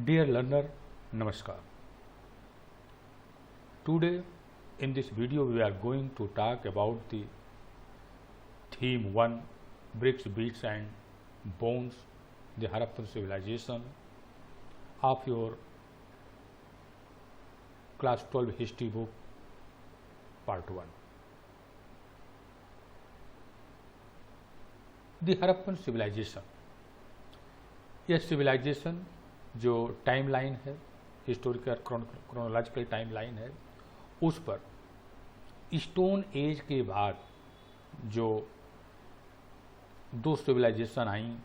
Dear learner, Namaskar. Today in this video we are going to talk about the theme 1, bricks, beads and bones, the Harappan civilization of your class 12 history book part 1. The Harappan civilization, यह civilization जो time line है, historical chronological time line है, उस पर stone age के बाद जो दो सिविलाइजेशन आई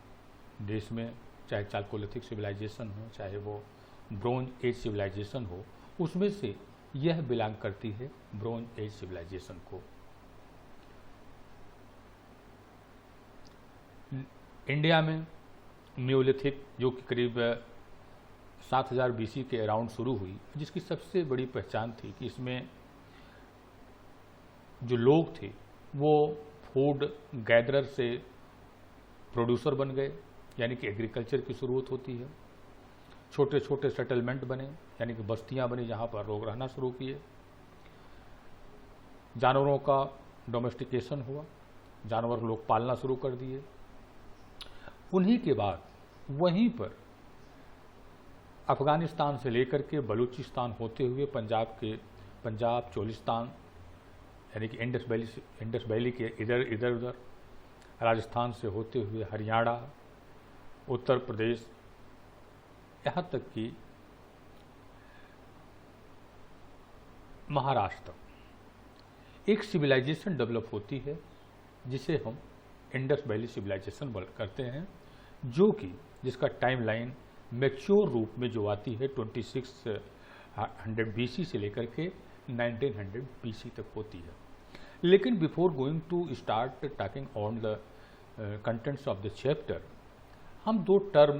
देश में, चाहे चालकोलिथिक सिविलाइजेशन हो चाहे वो ब्रोंज एज सिविलाइजेशन हो, उसमें से यह बिलोंग करती है ब्रोंज एज सिविलाइजेशन को। इंडिया में न्यूलिथिक जो कि करीब 7000 BC के अराउंड शुरू हुई, जिसकी सबसे बड़ी पहचान थी कि इसमें जो लोग थे वो फूड गैदरर से प्रोड्यूसर बन गए, यानी कि एग्रीकल्चर की शुरुआत होती है। छोटे छोटे सेटलमेंट बने, यानी कि बस्तियां बनी जहां पर लोग रहना शुरू किए। जानवरों का डोमेस्टिकेशन हुआ, जानवर लोग पालना शुरू कर दिए। उन्हीं के बाद वहीं पर अफगानिस्तान से लेकर के बलूचिस्तान होते हुए पंजाब चोलिस्तान, यानी कि इंडस वैली के इधर उधर, राजस्थान से होते हुए हरियाणा, उत्तर प्रदेश, यहाँ तक कि महाराष्ट्र, एक सिविलाइजेशन डेवलप होती है जिसे हम इंडस वैली सिविलाइजेशन करते हैं, जो कि जिसका टाइम लाइन मैच्योर रूप में जो आती है 2600 BC से लेकर के 1900 BC तक होती है। लेकिन before going to start talking on the contents of the chapter, हम दो टर्म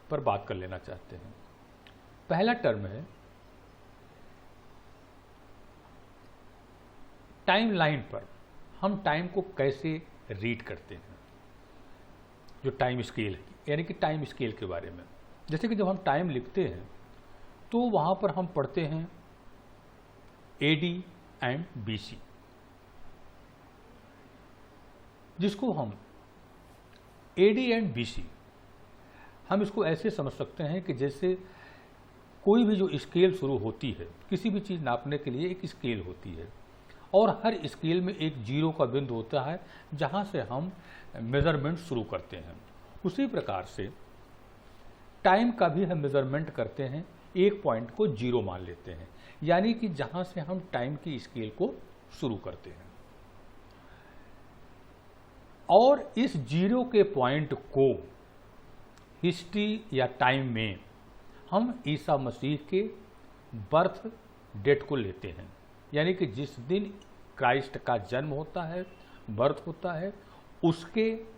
पर बात कर लेना चाहते हैं। पहला टर्म है टाइम लाइन पर हम टाइम को कैसे रीड करते हैं, जो टाइम स्केल है, यानी कि टाइम स्केल के बारे में। जैसे कि जब हम टाइम लिखते हैं तो वहां पर हम पढ़ते हैं AD एंड BC, जिसको हम AD एंड BC हम इसको ऐसे समझ सकते हैं कि जैसे कोई भी जो स्केल शुरू होती है, किसी भी चीज़ नापने के लिए एक स्केल होती है और हर स्केल में एक जीरो का बिंदु होता है जहां से हम मेजरमेंट शुरू करते हैं। उसी प्रकार से टाइम का भी हम मेजरमेंट करते हैं, एक पॉइंट को जीरो मान लेते हैं, यानी कि जहां से हम टाइम की स्केल को शुरू करते हैं। और इस जीरो के पॉइंट को हिस्ट्री या टाइम में हम ईसा मसीह के बर्थ डेट को लेते हैं, यानी कि जिस दिन क्राइस्ट का जन्म होता है, बर्थ होता है, उसके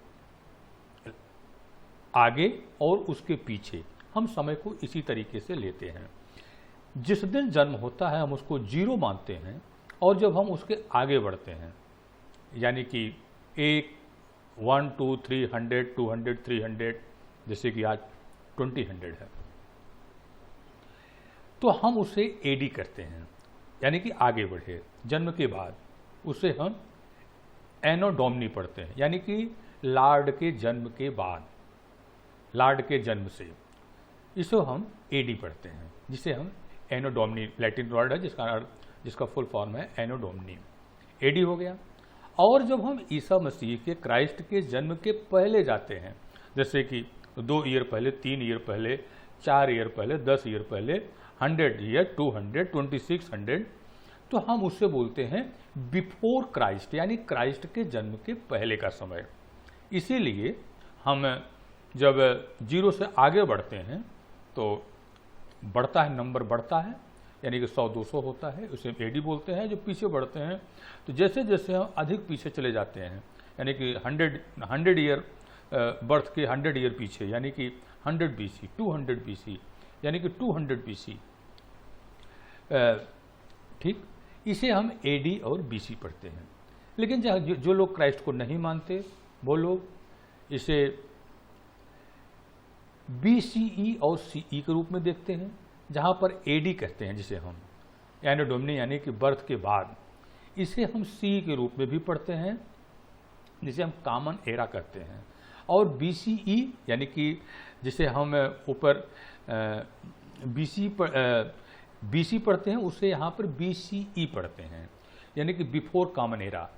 आगे और उसके पीछे हम समय को इसी तरीके से लेते हैं। जिस दिन जन्म होता है हम उसको जीरो मानते हैं, और जब हम उसके आगे बढ़ते हैं, यानी कि 1, 1, 2, 300, 200, 300, जैसे कि आज 2000 है, तो हम उसे AD करते हैं, यानी कि आगे बढ़े। जन्म के बाद उसे हम एनो डोमिनी पढ़ते हैं, यानी कि लॉर्ड के जन्म के बाद, लॉर्ड के जन्म से, इसको हम AD पढ़ते हैं, जिसे हम एनो डोमिनी, लैटिन वर्ड है जिसका फुल फॉर्म है एनो डोमिनी, AD हो गया। और जब हम ईसा मसीह के, क्राइस्ट के जन्म के पहले जाते हैं, जैसे कि 2 ईयर पहले, 3 ईयर पहले, 4 ईयर पहले, 10 ईयर पहले, 100 ईयर, 200, 2600, तो हम उससे बोलते हैं बिफोर क्राइस्ट, यानी क्राइस्ट के जन्म के पहले का समय। इसीलिए हम जब जीरो से आगे बढ़ते हैं तो बढ़ता है, नंबर बढ़ता है, यानी कि 100-200 होता है, उसे AD बोलते हैं। जो पीछे बढ़ते हैं तो जैसे जैसे हम अधिक पीछे चले जाते हैं, यानी कि 100 ईयर बर्थ के 100 ईयर पीछे, यानी कि 100 BC, 200 BC, यानी कि 200 BC, ठीक, इसे हम AD और BC पढ़ते हैं। लेकिन जो लोग क्राइस्ट को नहीं मानते वो लोग इसे BCE और CE के रूप में देखते हैं, जहाँ पर AD कहते हैं जिसे हम एनो डोमिनी यानी कि बर्थ के बाद। इसे हम CE के रूप में भी पढ़ते हैं जिसे हम कॉमन एरा कहते हैं। और BCE यानी कि जिसे हम ऊपर BC पढ़ते हैं उसे यहाँ पर BCE पढ़ते हैं, यानी कि बिफोर कॉमन एरा।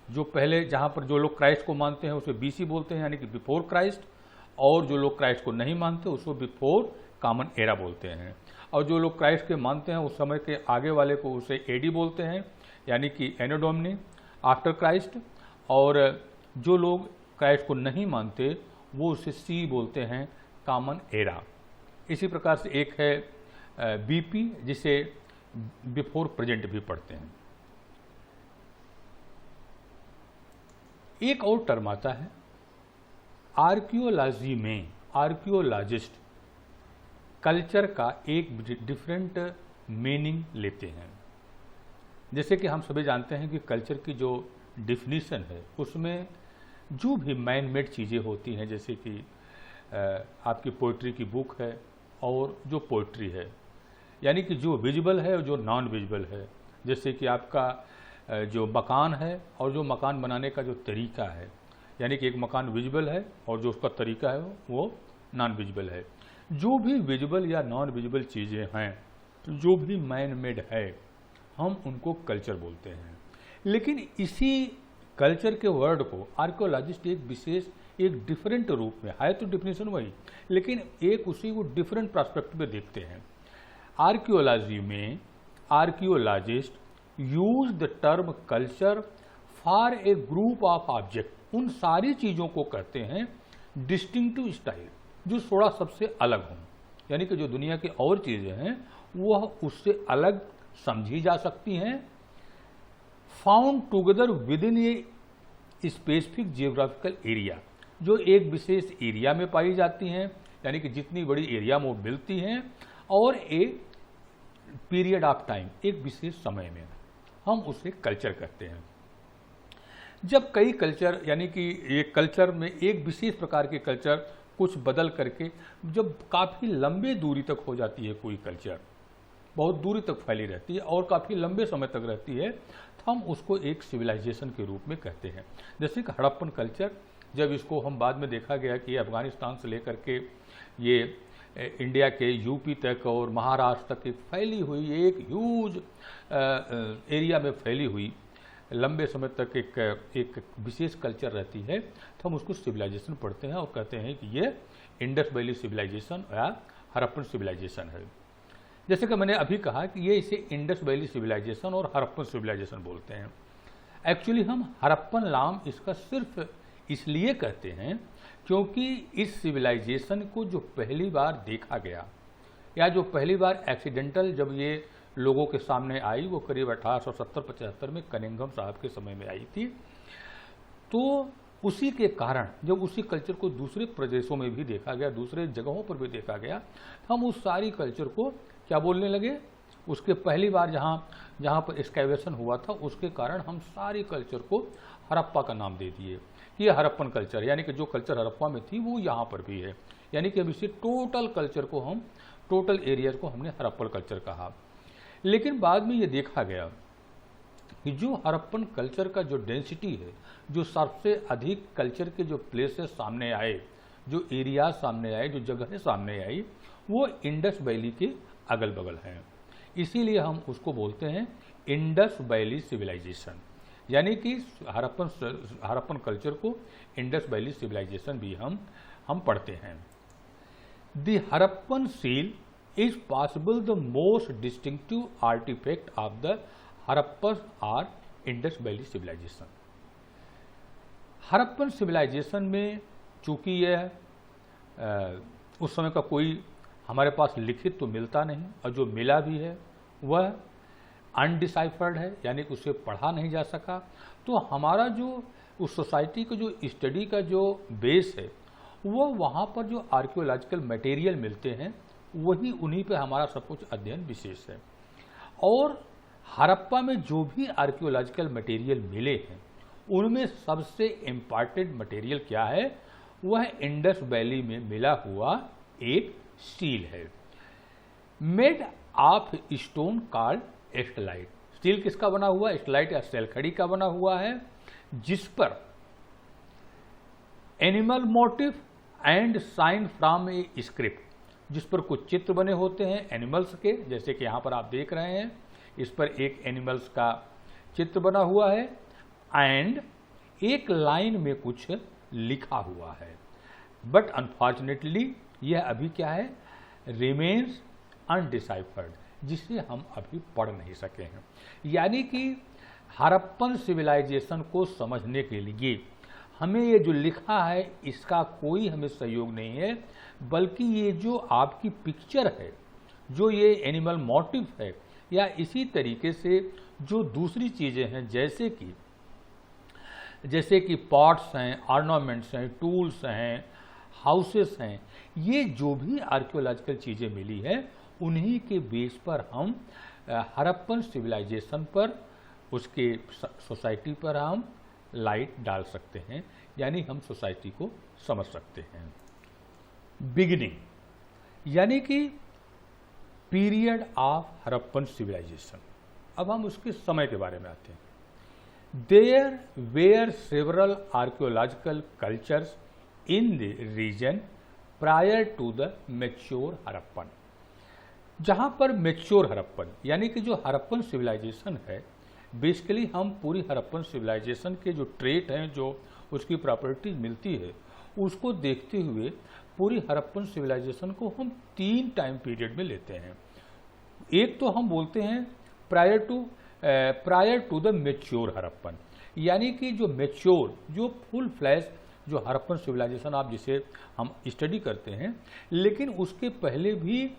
जो पहले जहाँ पर जो लोग क्राइस्ट को मानते हैं उसे BC बोलते हैं, यानी कि बिफोर क्राइस्ट, और जो लोग क्राइस्ट को नहीं मानते उसको बिफोर कॉमन एरा बोलते हैं। और जो लोग क्राइस्ट के मानते हैं उस समय के आगे वाले को उसे AD बोलते हैं, यानी कि एनो डोमिनी, आफ्टर क्राइस्ट। और जो लोग क्राइस्ट को नहीं मानते वो उसे C बोलते हैं, कॉमन एरा। इसी प्रकार से एक है BP जिसे बिफोर प्रेजेंट भी पढ़ते हैं। एक और टर्म आता है आर्कियोलॉजी में, आर्कियोलॉजिस्ट कल्चर का एक डिफरेंट मीनिंग लेते हैं। जैसे कि हम सभी जानते हैं कि कल्चर की जो डिफिनीशन है उसमें जो भी मैन मेड चीज़ें होती हैं, जैसे कि आपकी पोइट्री की बुक है और जो पोइट्री है, यानी कि जो विजिबल है और जो नॉन विजिबल है। जैसे कि आपका जो मकान है और जो मकान बनाने का जो तरीका है, यानी कि एक मकान विजिबल है और जो उसका तरीका है वो नॉन विजिबल है। जो भी विजिबल या नॉन विजिबल चीज़ें हैं, जो भी मैन मेड है, हम उनको कल्चर बोलते हैं। लेकिन इसी कल्चर के वर्ड को आर्कियोलॉजिस्ट एक विशेष, एक डिफरेंट रूप में, है तो डिफिनेशन वही, लेकिन एक उसी को डिफरेंट पर्सपेक्टिव में देखते हैं। आर्कियोलॉजी में archaeologist use the term culture for a group of object, उन सारी चीज़ों को कहते हैं डिस्टिंक्टिव स्टाइल, जो थोड़ा सबसे अलग हों, यानी कि जो दुनिया की और चीज़ें हैं वह उससे अलग समझी जा सकती हैं। Found together with in a specific geographical area, जो एक विशेष एरिया में पाई जाती हैं, यानी कि जितनी बड़ी एरिया में वो मिलती हैं, और एक पीरियड ऑफ टाइम, एक विशेष समय में, हम उसे कल्चर कहते हैं। जब कई कल्चर, यानी कि एक कल्चर में एक विशेष प्रकार के कल्चर कुछ बदल करके जब काफ़ी लंबे दूरी तक हो जाती है, कोई कल्चर बहुत दूरी तक फैली रहती है और काफ़ी लंबे समय तक रहती है, तो हम उसको एक सिविलाइजेशन के रूप में कहते हैं। जैसे कि हड़प्पन कल्चर, जब इसको हम बाद में देखा गया कि अफगानिस्तान से लेकर के ये इंडिया के यूपी तक और महाराष्ट्र तक एक फैली हुई, एक ह्यूज एरिया में फैली हुई, लंबे समय तक एक विशेष कल्चर रहती है, तो हम उसको सिविलाइजेशन पढ़ते हैं और कहते हैं कि ये इंडस वैली सिविलाइजेशन या हड़प्पन सिविलाइजेशन है। जैसे कि मैंने अभी कहा कि ये इसे इंडस वैली सिविलाइजेशन और हड़प्पन सिविलाइजेशन बोलते हैं। एक्चुअली हम हड़प्पन नाम इसका सिर्फ इसलिए कहते हैं क्योंकि इस सिविलाइजेशन को जो पहली बार देखा गया, या जो पहली बार एक्सीडेंटल जब ये लोगों के सामने आई, वो करीब 1870-75 में कनिंघम साहब के समय में आई थी। तो उसी के कारण जब उसी कल्चर को दूसरे प्रदेशों में भी देखा गया, दूसरे जगहों पर भी देखा गया, तो हम उस सारी कल्चर को क्या बोलने लगे, उसके पहली बार जहाँ पर एक्सकैवेशन हुआ था उसके कारण हम सारी कल्चर को हड़प्पा का नाम दे दिए कि ये हड़प्पन कल्चर, यानी कि जो कल्चर हड़प्पा में थी वो यहाँ पर भी है। यानी कि अब इसे टोटल कल्चर को हम, टोटल एरियाज को हमने हड़प्पन कल्चर कहा। लेकिन बाद में ये देखा गया कि जो हड़प्पन कल्चर का जो डेंसिटी है, जो सबसे अधिक कल्चर के जो प्लेसेस सामने आए, जो एरियाज सामने आए, जो जगहें सामने आई, वो इंडस वैली के अगल बगल हैं। इसीलिए हम उसको बोलते हैं इंडस वैली सिविलाइजेशन, यानी कि हड़प्पन कल्चर को इंडस वैली सिविलाइजेशन भी हम पढ़ते हैं। The Harappan seal is possible the most distinctive artifact of the Harappan or Indus Valley civilization। Harappan civilization में चूँकि यह उस समय का कोई हमारे पास लिखित तो मिलता नहीं, और जो मिला भी है वह अनडिसाइफर्ड है, यानी कि उसे पढ़ा नहीं जा सका। तो हमारा जो उस सोसाइटी का जो स्टडी का जो बेस है, वह वहाँ पर जो आर्कियोलॉजिकल मटेरियल मिलते हैं वही, उन्हीं पे हमारा सब कुछ अध्ययन विशेष है। और हड़प्पा में जो भी आर्कियोलॉजिकल मटेरियल मिले हैं उनमें सबसे इम्पॉर्टेंट मटेरियल क्या है, वह इंडस वैली में मिला हुआ एक स्टील है made of stone called stellite. Steel किसका बना हुआ है? स्टेलाइट या स्टेलखड़ी का बना हुआ है, जिस पर animal motive and sign from a script, जिस पर कुछ चित्र बने होते हैं एनिमल्स के, जैसे कि यहाँ पर आप देख रहे हैं, इस पर एक एनिमल्स का चित्र बना हुआ है एंड एक लाइन में कुछ लिखा हुआ है। बट अनफॉर्चुनेटली यह अभी क्या है? रिमेन्स अनडिसाइफर्ड, जिसे हम अभी पढ़ नहीं सके हैं। यानी कि हड़प्पन सिविलाइजेशन को समझने के लिए हमें ये जो लिखा है इसका कोई हमें सहयोग नहीं है, बल्कि ये जो आपकी पिक्चर है, जो ये एनिमल मोटिव है, या इसी तरीके से जो दूसरी चीज़ें हैं जैसे कि पॉट्स हैं, ऑर्नामेंट्स हैं, टूल्स हैं, हाउसेस हैं, ये जो भी आर्कियोलॉजिकल चीज़ें मिली है उन्हीं के बेस पर हम हड़प्पन सिविलाइजेशन पर, उसके सोसाइटी पर हम लाइट डाल सकते हैं, यानी हम सोसाइटी को समझ सकते हैं। बिगिनिंग, यानी कि पीरियड ऑफ हड़प्पन सिविलाइजेशन। अब हम उसके समय के बारे में आते हैं। There were several archaeological cultures in the region prior to the mature Harappan. जहाँ पर मैच्योर हड़प्पन, यानी कि जो हड़प्पन सिविलाइजेशन है, बेसिकली हम पूरी हड़प्पन सिविलाइजेशन के जो ट्रेट हैं, जो उसकी प्रॉपर्टीज मिलती है, उसको देखते हुए पूरी हड़प्पन सिविलाइजेशन को हम 3 टाइम पीरियड में लेते हैं। एक तो हम बोलते हैं prior to the mature Harappan, यानी कि जो मैच्योर, जो फुल फ्लैश जो हड़प्पन सिविलाइजेशन आप जिसे हम स्टडी करते हैं, लेकिन उसके पहले भी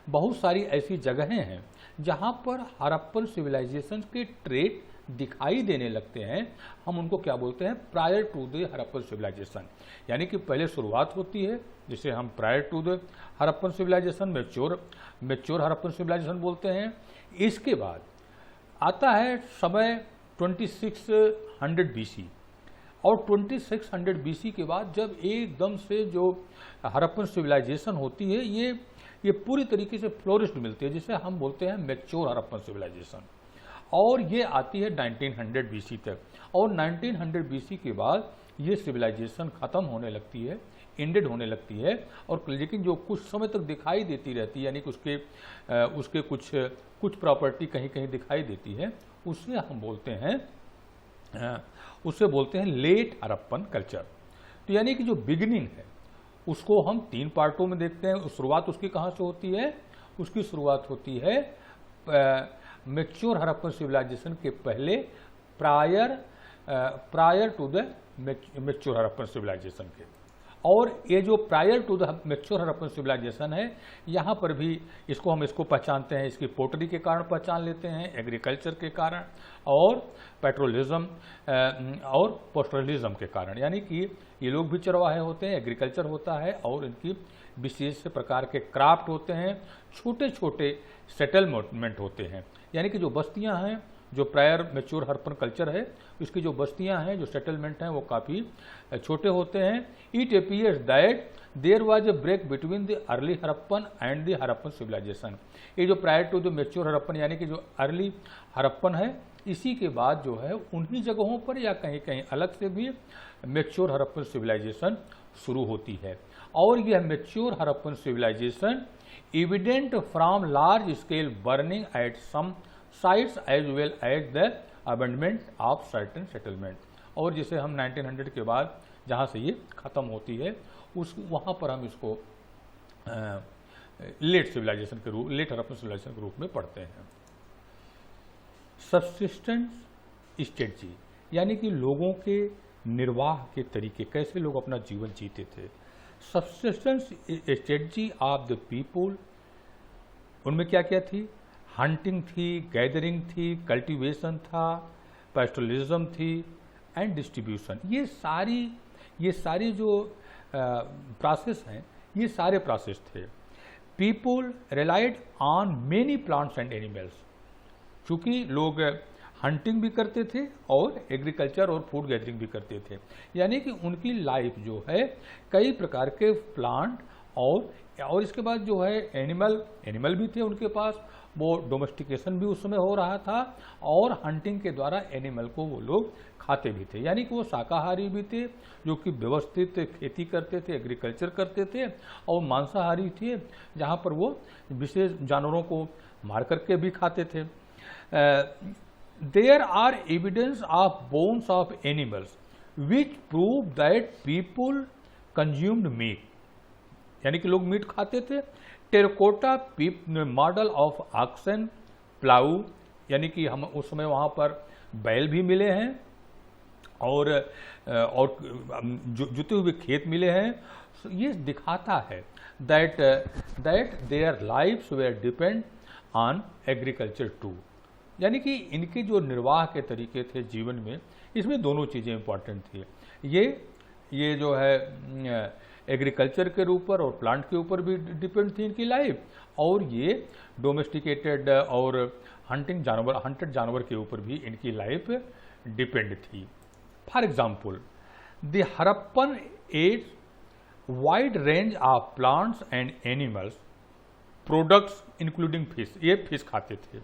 बहुत सारी ऐसी जगहें हैं जहाँ पर हड़प्पन सिविलाइजेशन के ट्रेट दिखाई देने लगते हैं। हम उनको क्या बोलते हैं? Prior to the Harappan civilization, यानी कि पहले शुरुआत होती है जिसे हम prior to the Harappan civilization, mature Harappan civilization बोलते हैं। इसके बाद आता है समय 2600 BC, और 2600 BC के बाद जब एकदम से जो हड़प्पन सिविलाइजेशन होती है, ये पूरी तरीके से फ्लोरिश्ड मिलती है, जिसे हम बोलते हैं मैच्योर हड़प्पन सिविलाइजेशन, और ये आती है 1900 BC तक। और 1900 BC के बाद ये सिविलाइजेशन ख़त्म होने लगती है, एंडेड होने लगती है, और लेकिन जो कुछ समय तक दिखाई देती रहती है, यानी कि उसके कुछ प्रॉपर्टी कहीं कहीं दिखाई देती है, उसे हम बोलते हैं लेट हड़प्पन कल्चर। तो यानी कि जो बिगिनिंग है उसको हम 3 पार्टों में देखते हैं। शुरुआत उसकी कहाँ से होती है? उसकी शुरुआत होती है मैच्योर हड़प्पन सिविलाइजेशन के पहले, prior to the mature Harappan civilization के। और ये जो prior to the mature Harappan civilization है, यहाँ पर भी इसको पहचानते हैं, इसकी पोटरी के कारण पहचान लेते हैं, एग्रीकल्चर के कारण, और पेट्रोलिज्म और पोस्टलिज्म के कारण। यानी कि ये लोग भी चरवाहे होते हैं, एग्रीकल्चर होता है, और इनकी विशेष प्रकार के क्राफ्ट होते हैं, छोटे छोटे सेटलमेंट होते हैं। यानी कि जो बस्तियां हैं, जो प्रायर मैच्योर हड़प्पन कल्चर है, इसकी जो बस्तियां हैं, जो सेटलमेंट हैं, वो काफ़ी छोटे होते हैं। It appears that there was a break between the early Harappan and the Harappan civilization. ये जो prior to the mature Harappan, यानी कि जो अर्ली हड़प्पन है, इसी के बाद जो है उन्हीं जगहों पर या कहीं कहीं अलग से भी मैच्योर हड़प्पन सिविलाइजेशन शुरू होती है। और यह mature Harappan civilization evident from large scale burning at some sites as well as the abandonment of certain settlement। और जिसे हम 1900 के बाद जहाँ से ये ख़त्म होती है, वहाँ पर हम इसको लेट हड़प्पन सिविलाइजेशन के रूप में पढ़ते हैं। सब्सिस्टेंस स्ट्रेटजी, यानी कि लोगों के निर्वाह के तरीके, कैसे लोग अपना जीवन जीते थे। Subsistence strategy of the people, उनमें क्या क्या थी? हंटिंग थी, गैदरिंग थी, कल्टीवेशन था, पेस्टोरलिज्म थी, एंड डिस्ट्रीब्यूशन। ये सारी जो प्रोसेस हैं, ये सारे प्रोसेस थे। People relied on many plants and animals, चूँकि लोग हंटिंग भी करते थे और एग्रीकल्चर और फूड गैदरिंग भी करते थे, यानी कि उनकी लाइफ जो है कई प्रकार के प्लांट और इसके बाद जो है एनिमल भी थे उनके पास, वो डोमेस्टिकेशन भी उस समय हो रहा था और हंटिंग के द्वारा एनिमल को वो लोग खाते भी थे, यानी कि वो शाकाहारी भी थे जो कि व्यवस्थित खेती करते थे, एग्रीकल्चर करते थे, और मांसाहारी थे जहाँ पर वो विशेष जानवरों को मार करके भी खाते थे। There are evidence of bones of animals which prove that people consumed meat, यानी कि लोग मीट खाते थे। Terracotta model of oxen plough, यानी कि हम उस समय वहाँ पर बैल भी मिले हैं और जुते हुए खेत मिले हैं। ये दिखाता है that their lifes were depend on agriculture too, यानी कि इनके जो निर्वाह के तरीके थे जीवन में, इसमें दोनों चीज़ें इंपॉर्टेंट थी। ये जो है एग्रीकल्चर के ऊपर और प्लांट के ऊपर भी डिपेंड थी इनकी लाइफ, और ये डोमेस्टिकेटेड और हंटेड जानवर के ऊपर भी इनकी लाइफ डिपेंड थी। For example, the Harappan ate wide range of plants and animals products including fish, ये फिश खाते थे।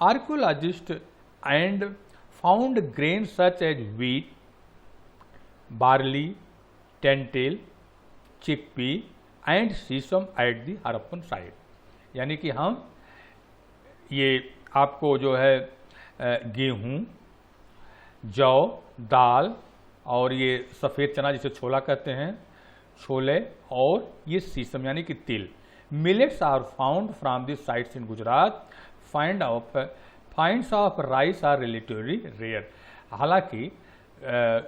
Archaeologist and found grain such as wheat, barley, lentil, chickpea and sesame at the Harappan site, यानी कि हम ये आपको जो है गेहूँ, जौ, दाल और ये सफ़ेद चना जिसे छोला कहते हैं, छोले, और ये सीसम यानी कि तिल। Millets are found from this sites in Gujarat. Finds of rice are relatively rare, हालांकि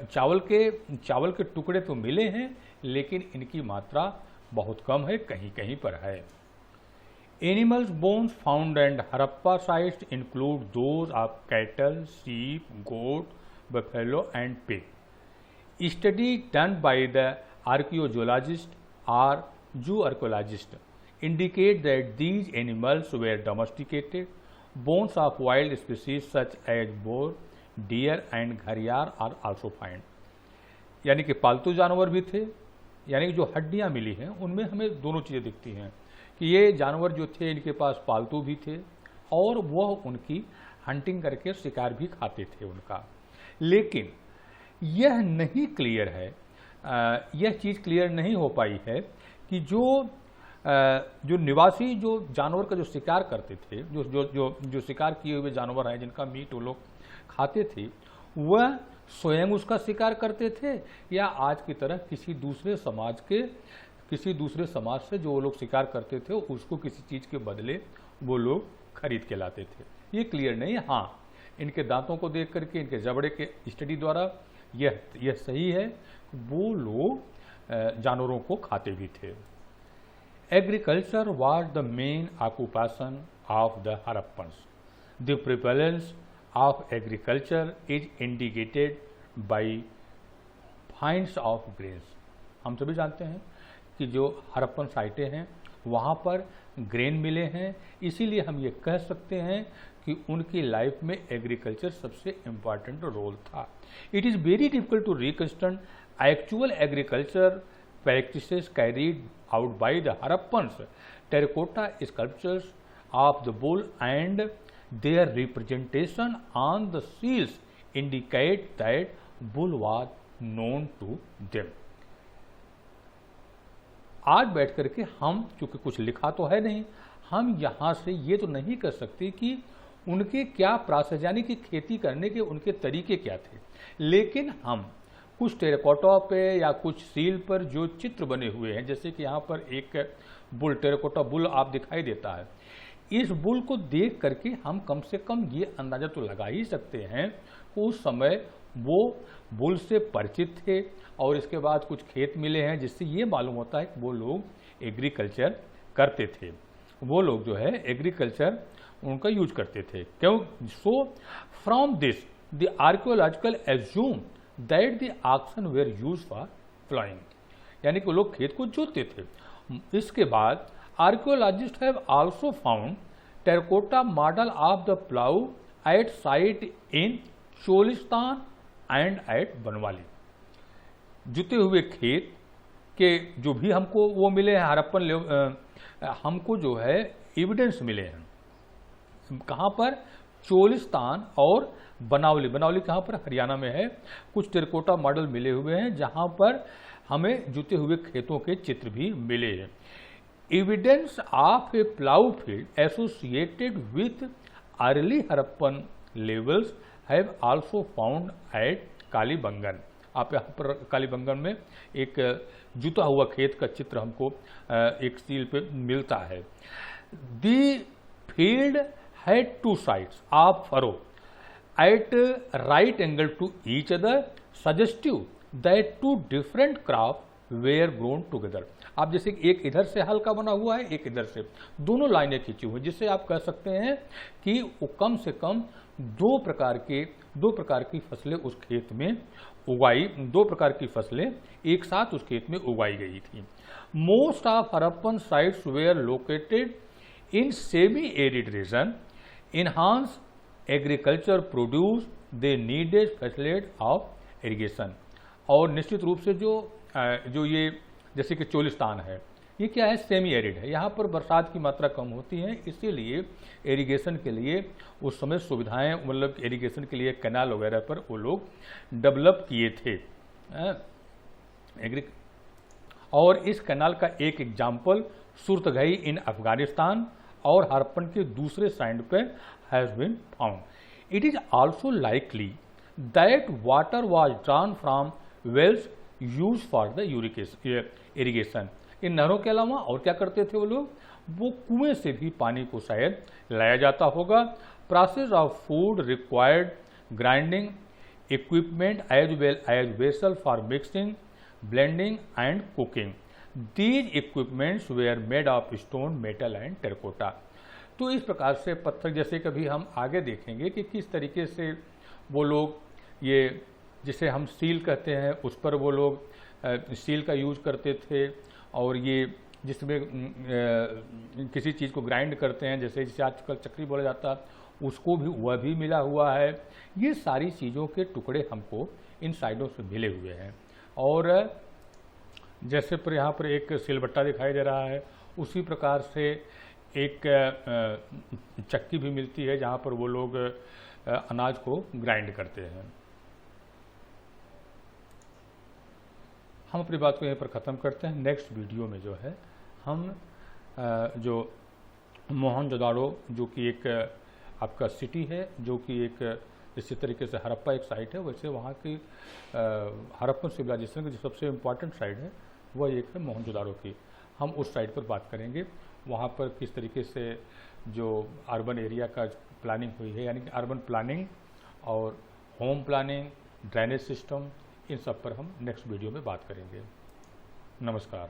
चावल के टुकड़े तो मिले हैं लेकिन इनकी मात्रा बहुत कम है, कहीं कहीं पर है। Animals bones found and Harappa sites include those of cattle, sheep, goat, buffalo and pig. Study done by the archaeologists or zooarchaeologists indicate that these animals were domesticated. Bones of wild species such as boar, deer and घरियार are also found. यानी कि पालतू जानवर भी थे, यानी कि जो हड्डियां मिली हैं उनमें हमें दोनों चीज़ें दिखती हैं कि ये जानवर जो थे इनके पास पालतू भी थे और वह उनकी हंटिंग करके शिकार भी खाते थे उनका। लेकिन यह नहीं क्लियर है, यह चीज़ क्लियर नहीं हो पाई है कि जो निवासी जो जानवर का जो शिकार करते थे, जो शिकार किए हुए जानवर हैं जिनका मीट वो लोग खाते थे, वह स्वयं उसका शिकार करते थे या आज की तरह किसी दूसरे समाज से जो वो लोग शिकार करते थे उसको किसी चीज़ के बदले वो लोग खरीद के लाते थे। ये क्लियर नहीं है। हाँ, इनके दांतों को देख करके, इनके जबड़े के स्टडी द्वारा यह सही है, वो लोग जानवरों को खाते भी थे। Agriculture was the main occupation of the Harappans. The prevalence of agriculture is indicated by finds of grains. हम सभी जानते हैं कि जो हड़प्पन साइटें हैं वहाँ पर ग्रेन मिले हैं, इसीलिए हम ये कह सकते हैं कि उनकी लाइफ में एग्रीकल्चर सबसे इम्पॉर्टेंट रोल था। It is very difficult to reconstruct actual agriculture practices carried out by the Harappans. Terracotta sculptures of the bull and their representation on the seals indicate that bull was known to them। आज बैठ करके हम, चूंकि कुछ लिखा तो है नहीं, हम यहाँ से ये तो नहीं कर सकते कि उनके क्या प्रोसेस यानी कि खेती करने के उनके तरीके क्या थे, लेकिन हम कुछ टेराकोटा पे या कुछ सील पर जो चित्र बने हुए हैं, जैसे कि यहाँ पर एक बुल, टेराकोटा बुल आप दिखाई देता है, इस बुल को देख करके हम कम से कम ये अंदाजा तो लगा ही सकते हैं उस समय वो बुल से परिचित थे और इसके बाद कुछ खेत मिले हैं जिससे ये मालूम होता है कि वो लोग एग्रीकल्चर करते थे, वो लोग जो है एग्रीकल्चर उनका यूज करते थे। क्यों? So from this the archaeological assume that the oxen were use for ploughing, यानी कि लोग खेत को जोतते थे। इसके बाद archaeologists have also found terracotta model of the plough at site in Cholistan and at Banwali। जुते हुए खेत के जो भी हमको वो मिले हैं हड़प्पन हमको जो है एविडेंस मिले हैं। कहाँ पर? चोलिस्तान और बनावली। बनावली कहाँ पर? हरियाणा में है। कुछ टेराकोटा मॉडल मिले हुए हैं जहाँ पर हमें जुते हुए खेतों के चित्र भी मिले हैं। Evidence of A plough field associated with early Harappan levels have also found at Kalibangan. आप यहाँ पर कालीबंगन में एक जुता हुआ खेत का चित्र हमको एक सील पे मिलता है। The field had two sides of furrow at right angle to each other suggestive that two different crop were grown together. आप जैसे एक इधर से हल्का बना हुआ है, एक इधर से, दोनों लाइनें खींची हुई, जिससे आप कह सकते हैं कि वो कम से कम दो प्रकार की फसलें उस खेत में उगाई, दो प्रकार की फसलें एक साथ उस खेत में उगाई गई थी। Most of Harappan sites were located in semi arid region. Enhance agriculture produce they needed facility of irrigation. और निश्चित रूप से जो ये जैसे कि चोलिस्तान है, ये क्या है? सेमी एरिड है। यहाँ पर बरसात की मात्रा कम होती है, इसीलिए इरिगेशन के लिए उस समय सुविधाएं, मतलब इरिगेशन के लिए कैनाल वगैरह पर वो लोग डेवलप किए थे। और इस कैनाल का एक एग्जाम्पल सुरतगई इन अफगानिस्तान और हड़प्पन के दूसरे साइड पर has been found. It is also likely that water was drawn from wells use for the irrigation. इन नहरों के अलावा और क्या करते थे वो लोग? वो कुएं से भी पानी को शायद लाया जाता होगा। Process of food required grinding equipment as well as vessel for mixing, blending and cooking. These equipments were made of stone, metal and terracotta. तो इस प्रकार से पत्थर, जैसे कभी हम आगे देखेंगे कि किस तरीके से वो लोग, ये जिसे हम सील कहते हैं, उस पर वो लोग सील का यूज करते थे। और ये जिसमें किसी चीज़ को ग्राइंड करते हैं, जैसे आजकल चक्री बोला जाता है, उसको भी वह भी मिला हुआ है। ये सारी चीज़ों के टुकड़े हमको इन साइडों से मिले हुए हैं। और जैसे पर यहाँ पर एक सिलबट्टा दिखाई दे रहा है, उसी प्रकार से एक चक्की भी मिलती है जहाँ पर वो लोग अनाज को ग्राइंड करते हैं। हम अपनी बात को यहीं पर ख़त्म करते हैं। नेक्स्ट वीडियो में जो है हम जो मोहनजोदाड़ो, जो कि एक आपका सिटी है, जो कि एक इसी तरीके से हड़प्पा एक साइट है, वैसे वहाँ की हड़प्पन सिविलाइजेशन की जो सबसे इम्पॉर्टेंट साइट है वह एक है मोहनजोदाड़ो की। हम उस साइट पर बात करेंगे, वहाँ पर किस तरीके से जो अर्बन एरिया का प्लानिंग हुई है, यानी कि अर्बन प्लानिंग और होम प्लानिंग, ड्रेनेज सिस्टम, इन सब पर हम नेक्स्ट वीडियो में बात करेंगे। नमस्कार।